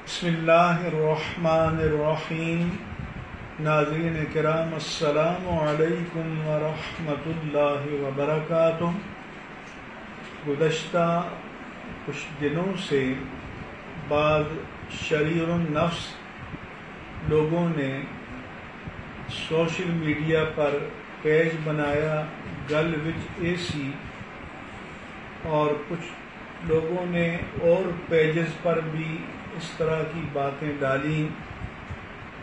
بسم اللہ الرحمن الرحیم۔ ناظرین کرام السلام علیکم ورحمۃ اللہ وبرکاتہ۔ گزشتہ کچھ دنوں سے بعض شریر النفس لوگوں نے سوشل میڈیا پر پیج بنایا گل وچ اے سی، اور کچھ لوگوں نے اور پیجز پر بھی اس طرح کی باتیں ڈالیں۔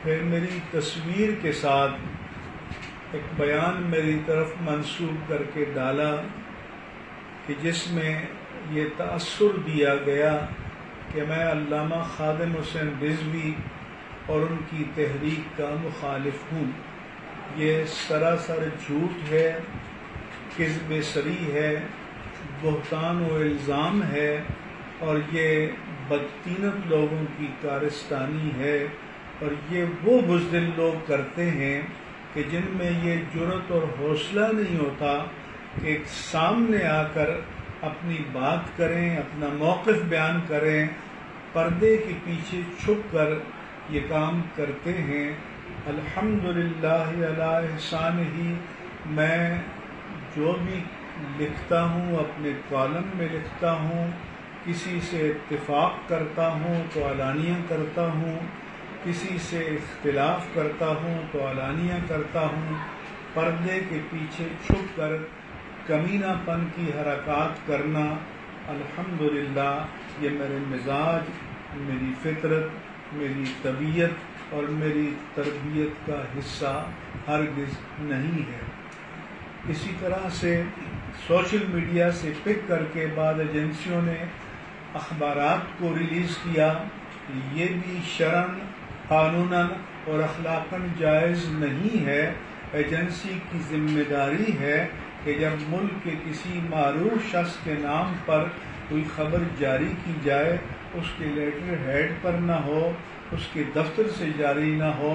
پھر میری تصویر کے ساتھ ایک بیان میری طرف منسوب کر کے ڈالا کہ جس میں یہ تأثر دیا گیا کہ میں علامہ خادم حسین رضوی اور ان کی تحریک کا مخالف ہوں۔ یہ سراسر جھوٹ ہے، کذب صریح ہے، بہتان و الزام ہے، اور یہ بدطینت لوگوں کی کارستانی ہے، اور یہ وہ بزدل لوگ کرتے ہیں کہ جن میں یہ جرأت اور حوصلہ نہیں ہوتا کہ ایک سامنے آ کر اپنی بات کریں، اپنا موقف بیان کریں، پردے کے پیچھے چھپ کر یہ کام کرتے ہیں۔ الحمدللہ علی احسانہ، میں جو بھی لکھتا ہوں اپنے کالم میں لکھتا ہوں، کسی سے اتفاق کرتا ہوں تو علانیہ کرتا ہوں، کسی سے اختلاف کرتا ہوں تو علانیہ کرتا ہوں۔ پردے کے پیچھے چھپ کر کمینہ پن کی حرکات کرنا الحمدللہ یہ میرے مزاج، میری فطرت، میری طبیعت اور میری تربیت کا حصہ ہرگز نہیں ہے۔ اسی طرح سے سوشل میڈیا سے پک کر کے بعض ایجنسیوں نے اخبارات کو ریلیز کیا، یہ بھی شرعاً، قانوناً اور اخلاقاً جائز نہیں ہے۔ ایجنسی کی ذمہ داری ہے کہ جب ملک کے کسی معروف شخص کے نام پر کوئی خبر جاری کی جائے، اس کے لیٹر ہیڈ پر نہ ہو، اس کے دفتر سے جاری نہ ہو،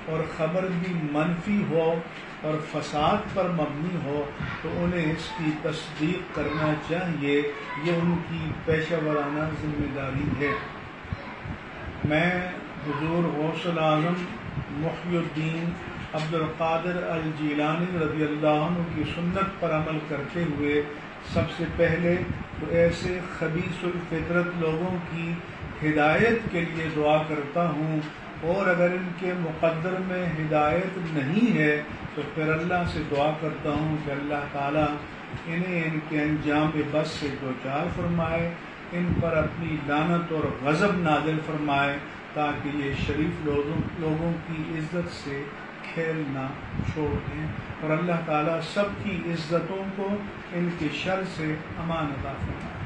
اور خبر بھی منفی ہو اور فساد پر مبنی ہو، تو انہیں اس کی تصدیق کرنا چاہیے۔ یہ ان کی پیشہ ورانہ ذمہ داری ہے۔ میں حضور غوث الاعظم محی الدین عبد القادر الجیلانی رضی اللہ عنہ کی سنت پر عمل کرتے ہوئے سب سے پہلے تو ایسے خبیث الفطرت لوگوں کی ہدایت کے لیے دعا کرتا ہوں، اور اگر ان کے مقدر میں ہدایت نہیں ہے تو پھر اللہ سے دعا کرتا ہوں کہ اللہ تعالیٰ انہیں ان کے انجام بس سے دوچار فرمائے، ان پر اپنی لعنت اور غضب نازل فرمائے، تاکہ یہ شریف لوگوں کی عزت سے کھیلنا چھوڑ دیں، اور اللہ تعالیٰ سب کی عزتوں کو ان کے شر سے امان عطا فرمائے۔